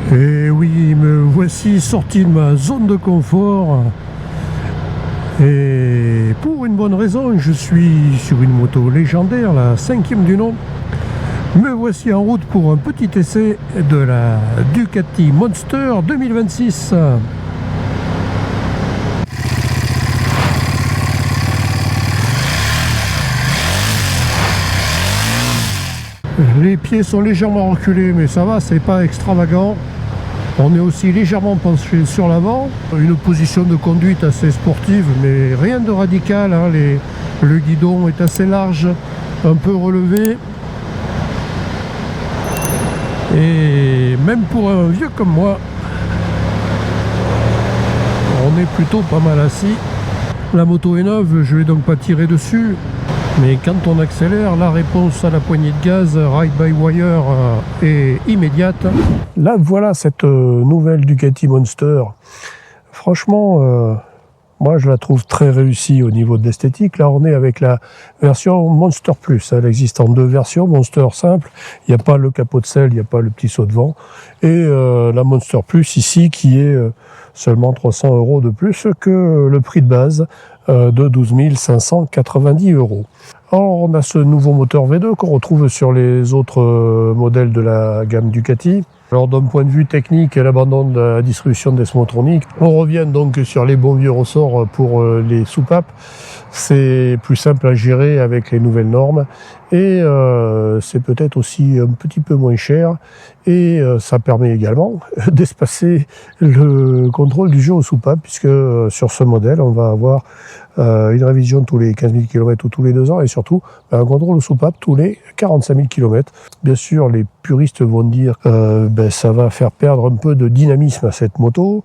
Et oui, me voici sorti de ma zone de confort. Et pour une bonne raison, je suis sur une moto légendaire, la 5e du nom. Me voici en route pour un petit essai de la Ducati Monster 2026. Les pieds sont légèrement reculés, mais ça va, c'est pas extravagant. On est aussi légèrement penché sur l'avant. Une position de conduite assez sportive, mais rien de radical, hein. Le guidon est assez large, un peu relevé. Et même pour un vieux comme moi, on est plutôt pas mal assis. La moto est neuve, je vais donc pas tirer dessus. Mais quand on accélère, la réponse à la poignée de gaz ride-by-wire est immédiate. Là, voilà cette nouvelle Ducati Monster. Franchement, moi je la trouve très réussie au niveau de l'esthétique. Là, on est avec la version Monster Plus. Elle existe en deux versions. Monster simple, il n'y a pas le capot de selle, il n'y a pas le petit saut de vent. Et la Monster Plus ici qui est seulement 300 € de plus que le prix de base de 12 590 €. Alors, on a ce nouveau moteur V2 qu'on retrouve sur les autres modèles de la gamme Ducati. Alors, d'un point de vue technique et l'abandon de la distribution des Smotronic, on revient donc sur les bons vieux ressorts pour les soupapes. C'est plus simple à gérer avec les nouvelles normes et c'est peut-être aussi un petit peu moins cher et ça permet également d'espacer le contrôle du jeu aux soupapes puisque sur ce modèle on va avoir une révision tous les 15 000 km ou tous les 2 ans et surtout un contrôle aux soupapes tous les 45 000 km. Bien sûr, les puristes vont dire ça va faire perdre un peu de dynamisme à cette moto.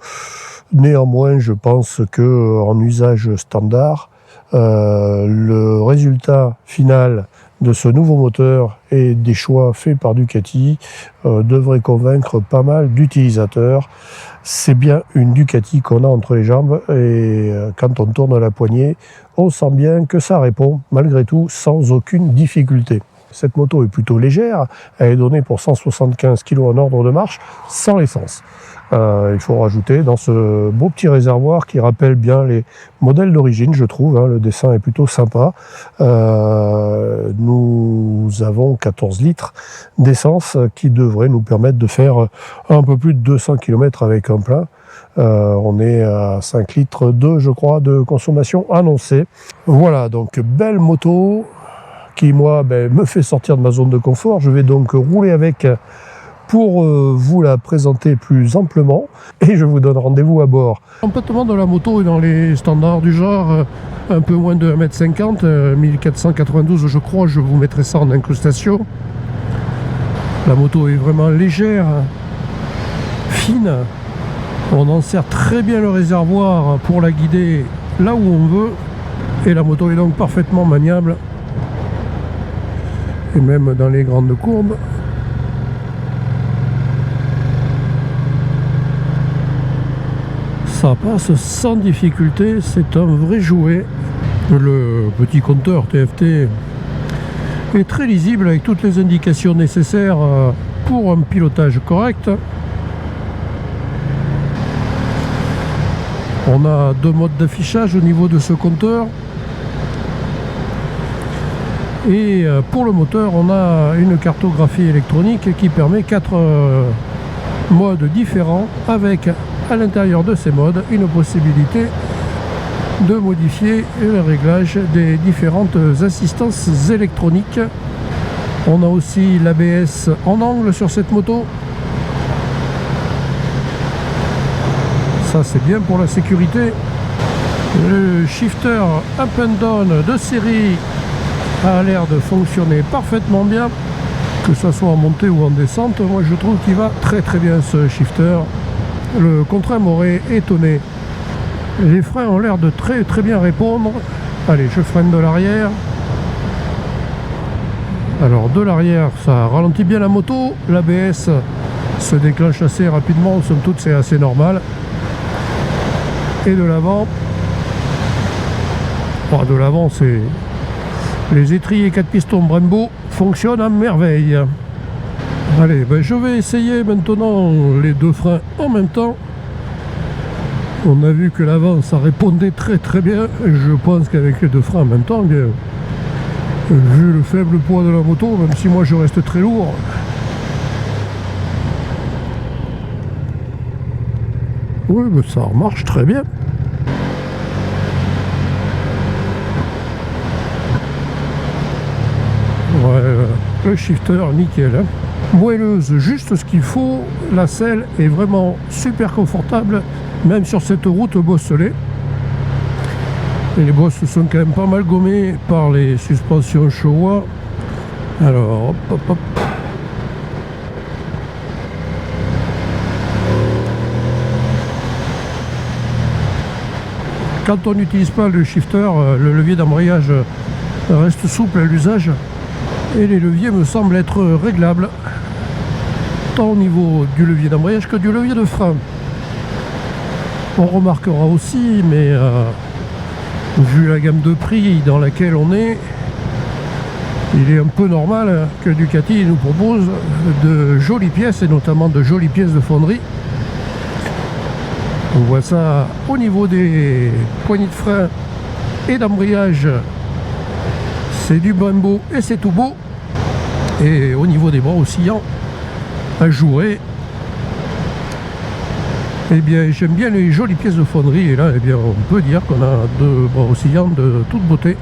Néanmoins, je pense que en usage standard, le résultat final de ce nouveau moteur et des choix faits par Ducati devrait convaincre pas mal d'utilisateurs. C'est bien une Ducati qu'on a entre les jambes et quand on tourne la poignée, on sent bien que ça répond malgré tout sans aucune difficulté. Cette moto est plutôt légère, elle est donnée pour 175 kg en ordre de marche sans l'essence. Il faut rajouter dans ce beau petit réservoir qui rappelle bien les modèles d'origine, je trouve, hein, le dessin est plutôt sympa. Nous avons 14 litres d'essence qui devrait nous permettre de faire un peu plus de 200 km avec un plein. On est à 5 litres je crois, de consommation annoncée. Voilà, donc belle moto qui, moi, me fait sortir de ma zone de confort. Je vais donc rouler avec pour vous la présenter plus amplement et je vous donne rendez-vous à bord. L'empattement de la moto est dans les standards du genre, un peu moins de 1,50 m, 1492 je crois, je vous mettrai ça en incrustation. La moto est vraiment légère, fine, on en sert très bien le réservoir pour la guider là où on veut et la moto est donc parfaitement maniable et même dans les grandes courbes. Ça passe sans difficulté, c'est un vrai jouet. Le petit compteur TFT est très lisible avec toutes les indications nécessaires pour un pilotage correct. On a 2 modes d'affichage au niveau de ce compteur. Et pour le moteur, on a une cartographie électronique qui permet 4 modes différents avec à l'intérieur de ces modes une possibilité de modifier le réglage des différentes assistances électroniques. On a aussi l'ABS en angle sur cette moto. Ça c'est bien pour la sécurité. Le shifter up and down de série a l'air de fonctionner parfaitement bien, que ce soit en montée ou en descente. Moi je trouve qu'il va très très bien ce shifter. Le contraire m'aurait étonné. Les freins ont l'air de très très bien répondre. Allez, je freine de l'arrière. Alors de l'arrière, ça ralentit bien la moto. L'ABS se déclenche assez rapidement, somme toute c'est assez normal. Et de l'avant, c'est les étriers 4 pistons Brembo fonctionnent à merveille. Allez, ben je vais essayer maintenant les deux freins en même temps. On a vu que l'avant ça répondait très bien. Je pense qu'avec les deux freins en même temps, bien, vu le faible poids de la moto, même si moi je reste très lourd, oui, ben ça marche très bien. Ouais, le shifter nickel, hein. Moelleuse, juste ce qu'il faut. La selle est vraiment super confortable, même sur cette route bosselée. Et les bosses sont quand même pas mal gommées par les suspensions Showa. Alors, hop, hop, hop. Quand on n'utilise pas le shifter, le levier d'embrayage reste souple à l'usage. Et les leviers me semblent être réglables, tant au niveau du levier d'embrayage que du levier de frein. On remarquera aussi, mais vu la gamme de prix dans laquelle on est, il est un peu normal que Ducati nous propose de jolies pièces, et notamment de jolies pièces de fonderie. On voit ça au niveau des poignées de frein et d'embrayage, c'est du Brembo et c'est tout beau. Et au niveau des bras oscillants à jouer, eh bien j'aime bien les jolies pièces de fonderie, et là eh bien on peut dire qu'on a deux bras oscillants de toute beauté.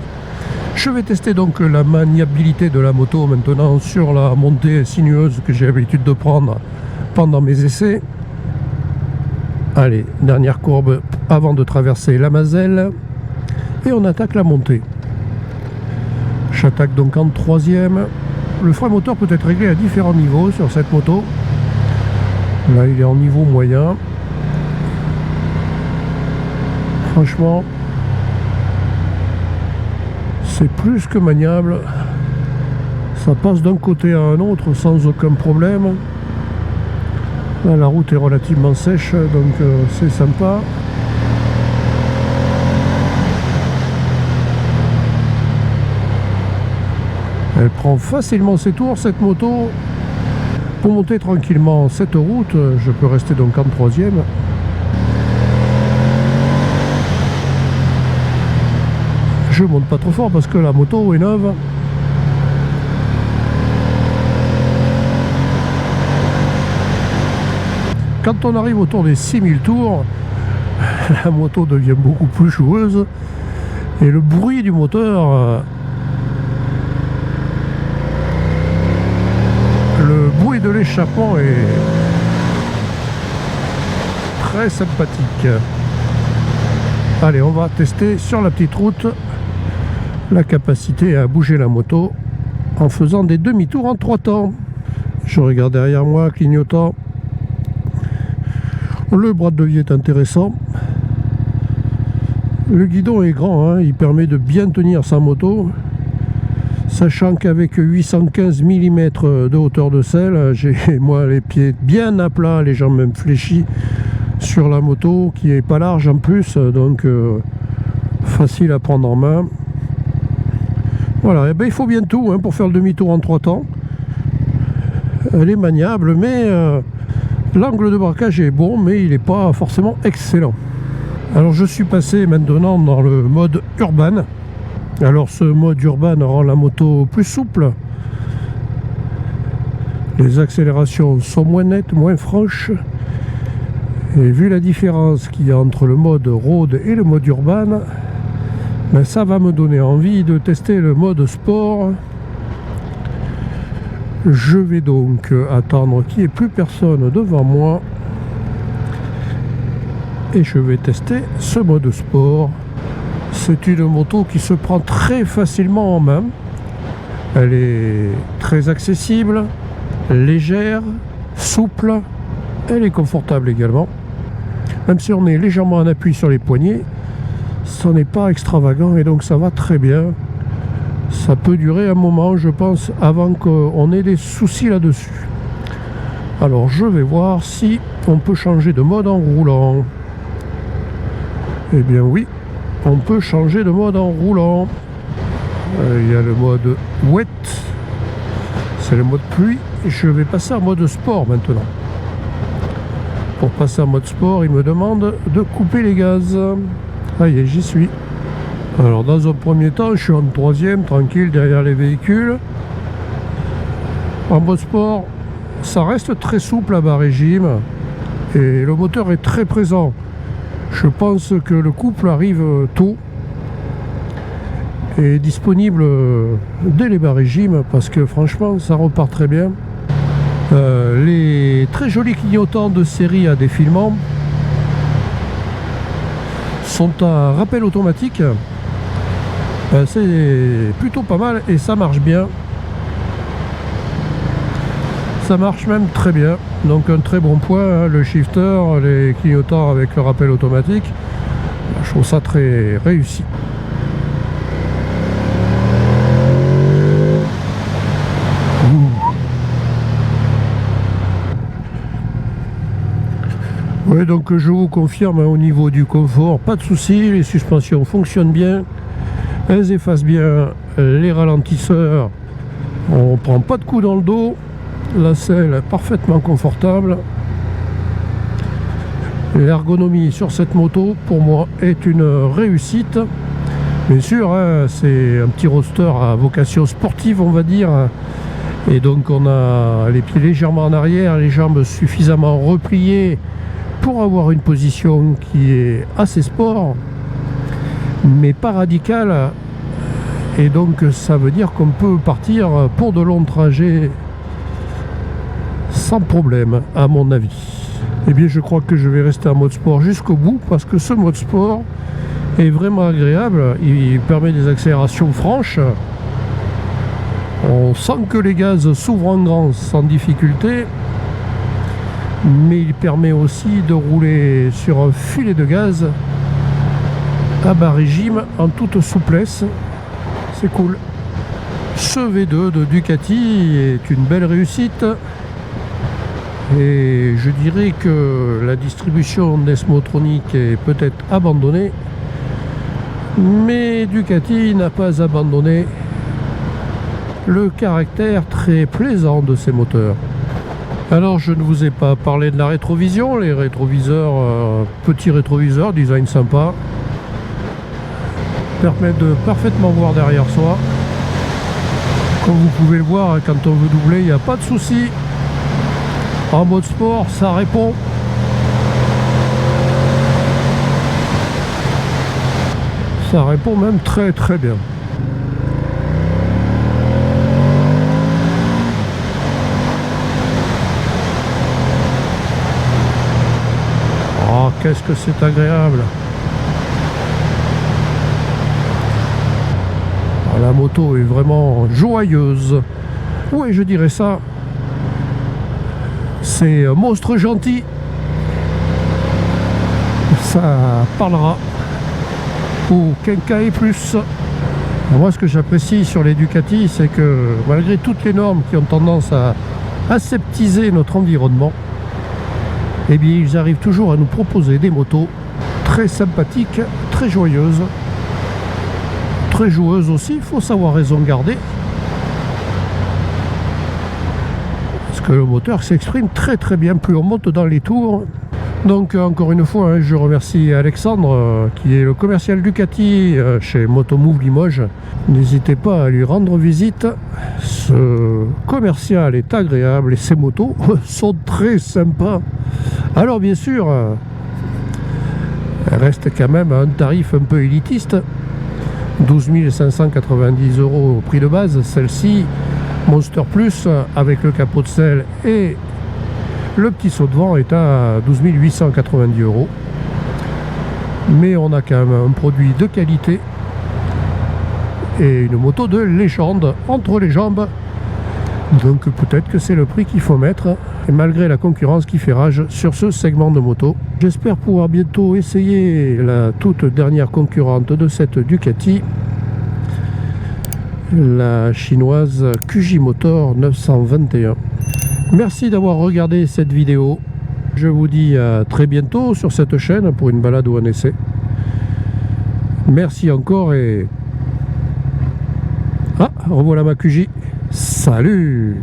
Je vais tester donc la maniabilité de la moto maintenant sur la montée sinueuse que j'ai l'habitude de prendre pendant mes essais. Allez, dernière courbe avant de traverser la Mazelle et on attaque la montée. J'attaque donc en troisième. Le frein moteur peut être réglé à différents niveaux sur cette moto. Là il est en niveau moyen. Franchement, c'est plus que maniable. Ça passe d'un côté à un autre sans aucun problème. Là, la route est relativement sèche, donc c'est sympa. Elle prend facilement ses tours, cette moto. Pour monter tranquillement cette route, je peux rester donc en troisième. Je monte pas trop fort parce que la moto est neuve. Quand on arrive autour des 6000 tours, la moto devient beaucoup plus joueuse et le bruit du moteur, le bruit de l'échappement est très sympathique. Allez, on va tester sur la petite route la capacité à bouger la moto en faisant des demi-tours en 3 temps. Je regarde derrière moi, clignotant. Le bras de levier est intéressant. Le guidon est grand, hein, il permet de bien tenir sa moto. Sachant qu'avec 815 mm de hauteur de selle, j'ai moi les pieds bien à plat, les jambes même fléchies sur la moto qui est pas large en plus, donc facile à prendre en main. Voilà, et ben il faut bien tout hein, pour faire le demi-tour en 3 temps. Elle est maniable, mais l'angle de braquage est bon, mais il n'est pas forcément excellent. Alors je suis passé maintenant dans le mode urban. Alors ce mode urban rend la moto plus souple. Les accélérations sont moins nettes, moins franches. Et vu la différence qu'il y a entre le mode road et le mode urban, ben ça va me donner envie de tester le mode sport. Je vais donc attendre qu'il n'y ait plus personne devant moi et je vais tester ce mode sport. C'est une moto qui se prend très facilement en main. Elle est très accessible, légère, souple. Elle est confortable également. Même si on est légèrement en appui sur les poignets, ce n'est pas extravagant et donc ça va très bien. Ça peut durer un moment, je pense, avant qu'on ait des soucis là-dessus. Alors je vais voir si on peut changer de mode en roulant. Eh bien oui, on peut changer de mode en roulant. Il y a le mode wet, c'est le mode pluie. je vais passer en mode sport maintenant. Pour passer en mode sport, il me demande de couper les gaz. Ça y est, j'y suis. Alors dans un premier temps, je suis en troisième, tranquille, derrière les véhicules. En mode sport, ça reste très souple à bas régime et le moteur est très présent. Je pense que le couple arrive tôt et est disponible dès les bas régimes parce que franchement ça repart très bien. Les très jolis clignotants de série à défilement sont à rappel automatique. C'est plutôt pas mal et ça marche bien. Ça marche même très bien, donc un très bon point, hein, le shifter, les clignotants avec le rappel automatique, je trouve ça très réussi. Oui, donc je vous confirme, hein, au niveau du confort, pas de souci, les suspensions fonctionnent bien, elles effacent bien les ralentisseurs, on prend pas de coups dans le dos. La selle est parfaitement confortable. L'ergonomie sur cette moto, pour moi, est une réussite. Bien sûr, hein, c'est un petit roadster à vocation sportive, on va dire. Et donc, on a les pieds légèrement en arrière, les jambes suffisamment repliées pour avoir une position qui est assez sport, mais pas radicale. Et donc, ça veut dire qu'on peut partir pour de longs trajets sans problème, à mon avis. Eh bien, je crois que je vais rester en mode sport jusqu'au bout parce que ce mode sport est vraiment agréable. Il permet des accélérations franches. On sent que les gaz s'ouvrent en grand sans difficulté, mais il permet aussi de rouler sur un filet de gaz à bas régime en toute souplesse. C'est cool. Ce V2 de Ducati est une belle réussite. Et je dirais que la distribution Nesmotronic est peut-être abandonnée, mais Ducati n'a pas abandonné le caractère très plaisant de ces moteurs. Alors je ne vous ai pas parlé de la rétrovision, les rétroviseurs, petits rétroviseurs, design sympa, permettent de parfaitement voir derrière soi. Comme vous pouvez le voir, quand on veut doubler, il n'y a pas de souci. En mode sport, ça répond. Ça répond même très très bien. Oh, qu'est-ce que c'est agréable. Oh, la moto est vraiment joyeuse. Oui, je dirais ça. C'est un monstre gentil. Ça parlera au quincaillerie plus. Moi, ce que j'apprécie sur les Ducati, c'est que malgré toutes les normes qui ont tendance à aseptiser notre environnement, eh bien, ils arrivent toujours à nous proposer des motos très sympathiques, très joyeuses, très joueuses aussi. Il faut savoir raison garder. Que le moteur s'exprime très très bien plus on monte dans les tours. Donc encore une fois, hein, je remercie Alexandre qui est le commercial Ducati chez Motomove Limoges. N'hésitez pas à lui rendre visite. Ce commercial est agréable et ses motos sont très sympas. Alors bien sûr, elle reste quand même à un tarif un peu élitiste, 12 590 € au prix de base. Celle-ci Monster Plus avec le capot de selle et le petit saut de vent est à 12 890 €. Mais on a quand même un produit de qualité et une moto de légende entre les jambes. Donc peut-être que c'est le prix qu'il faut mettre, et malgré la concurrence qui fait rage sur ce segment de moto. J'espère pouvoir bientôt essayer la toute dernière concurrente de cette Ducati, la chinoise Kujimotor 921. Merci d'avoir regardé cette vidéo. Je vous dis à très bientôt sur cette chaîne pour une balade ou un essai. Merci encore et... Ah, revoilà ma QJ. Salut!